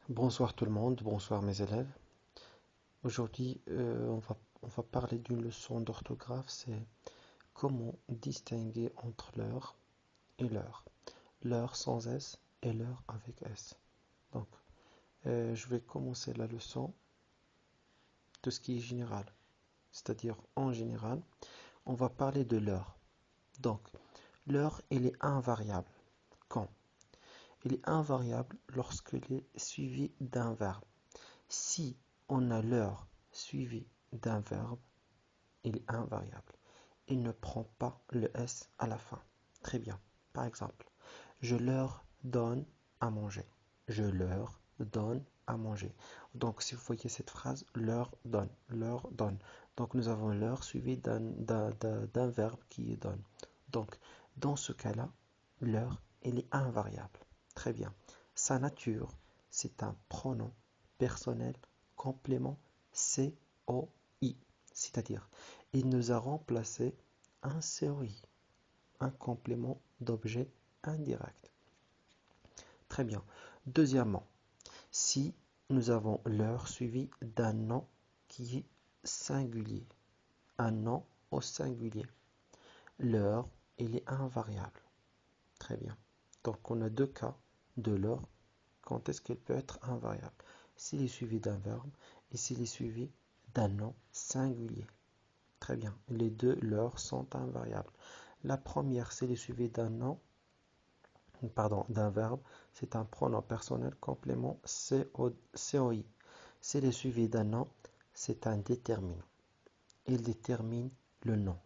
Bonsoir tout le monde, bonsoir mes élèves. Aujourd'hui, on va parler d'une leçon d'orthographe, c'est comment distinguer entre l'heure et l'heure. L'heure sans S et l'heure avec S. Donc, je vais commencer la leçon de ce qui est général. C'est-à-dire, en général, on va parler de l'heure. Donc, l'heure, elle est invariable. Quand? Elle est invariable lorsqu'elle est suivie d'un verbe. Si on a l'heure suivie d'un verbe, il est invariable. Il ne prend pas le S à la fin. Très bien. Par exemple, je leur donne à manger. Je leur donne à manger. Donc, si vous voyez cette phrase, leur donne, leur donne. Donc, nous avons leur suivi d'un verbe qui est donne. Donc, dans ce cas-là, leur, il est invariable. Très bien. Sa nature, c'est un pronom personnel complément COI. C'est-à-dire, il nous a remplacé un COI, un complément d'objet indirect. Très bien. Deuxièmement, si nous avons l'heure suivie d'un nom qui est singulier, un nom au singulier, l'heure, il est invariable. Très bien. Donc, on a deux cas de l'heure. Quand est-ce qu'elle peut être invariable? S'il est suivi d'un verbe et s'il est suivi d'un nom singulier. Très bien. Les deux l'heure sont invariables. La première, s'il est suivi d'un nom, pardon, d'un verbe, c'est un pronom personnel complément COI. S'il est suivi d'un nom, c'est un déterminant. Il détermine le nom.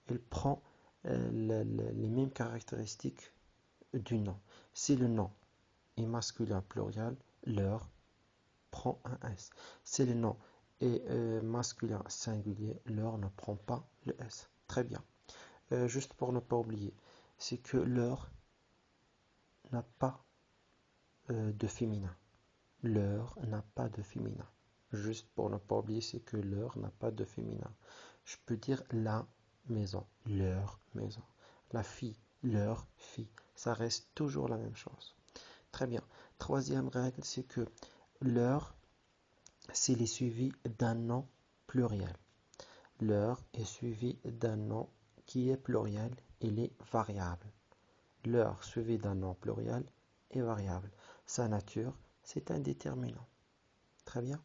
Il prend les mêmes caractéristiques du nom. Si le nom est masculin pluriel, l'heure prend un S. Si le nom est masculin singulier, l'heure ne prend pas le S. Très bien. Juste pour ne pas oublier, c'est que l'heure n'a pas de féminin. L'heure n'a pas de féminin. Juste pour ne pas oublier, c'est que l'heure n'a pas de féminin. Je peux dire la maison, leur maison. La fille, leur fille. Ça reste toujours la même chose. Très bien. Troisième règle, c'est que l'heure, s'il est suivi d'un nom pluriel. L'heure est suivi d'un nom qui est pluriel, il est variable. L'heure suivie d'un nom pluriel est variable. Sa nature, c'est un déterminant. Très bien.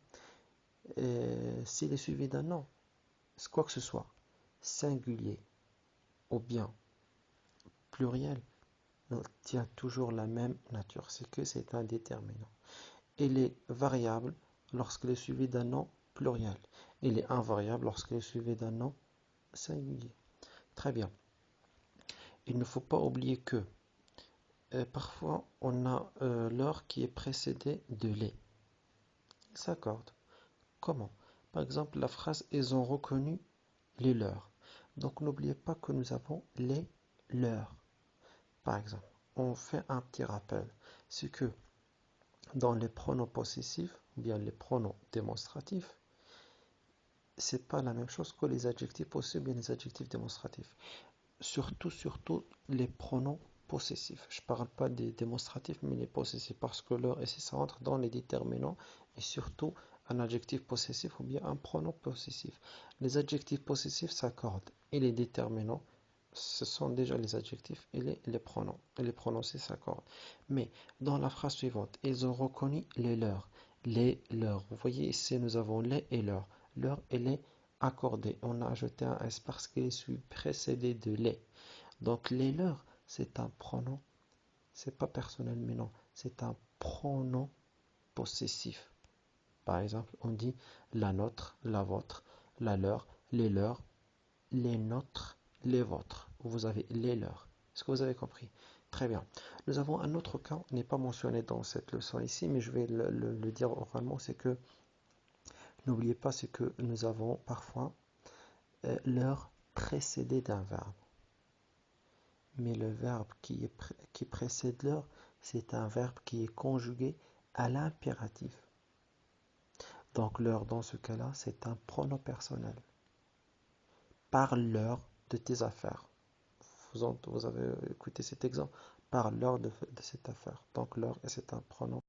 S'il est suivi d'un nom, quoi que ce soit, singulier ou bien pluriel, il tient toujours la même nature. C'est que c'est un déterminant. Il est variable lorsqu'il est suivi d'un nom pluriel. Il est invariable lorsqu'il est suivi d'un nom singulier. Très bien. Il ne faut pas oublier que parfois on a l'heure qui est précédée de les. Ils s'accordent. Comment? Par exemple, la phrase ils ont reconnu les leurs. Donc n'oubliez pas que nous avons les leurs. Par exemple, on fait un petit rappel. C'est que dans les pronoms possessifs, ou bien les pronoms démonstratifs, c'est pas la même chose que les adjectifs possessifs ou bien les adjectifs démonstratifs. Surtout les pronoms possessifs. Je ne parle pas des démonstratifs, mais les possessifs, parce que leur essai, ça entre dans les déterminants, et surtout un adjectif possessif ou bien un pronom possessif. Les adjectifs possessifs s'accordent, et les déterminants, ce sont déjà les adjectifs et les pronoms. Et les prononcés s'accordent. Mais dans la phrase suivante, ils ont reconnu les leurs. Les leurs. Vous voyez ici, nous avons les et leurs. Leur et les accordé. On a ajouté un S parce qu'il est précédé de les. Donc les leurs, c'est un pronom. C'est pas personnel, mais non. C'est un pronom possessif. Par exemple, on dit la nôtre, la vôtre, la leur, les leurs, les nôtres, les vôtres. Vous avez les leurs. Est-ce que vous avez compris? Très bien. Nous avons un autre cas, n'est pas mentionné dans cette leçon ici, mais je vais le dire oralement, c'est que n'oubliez pas, c'est que nous avons parfois l'heure précédée d'un verbe. Mais le verbe qui précède l'heure, c'est un verbe qui est conjugué à l'impératif. Donc l'heure, dans ce cas-là, c'est un pronom personnel. Parle-leur de tes affaires. Vous avez écouté cet exemple. Parle-leur de cette affaire. Donc l'heure, c'est un pronom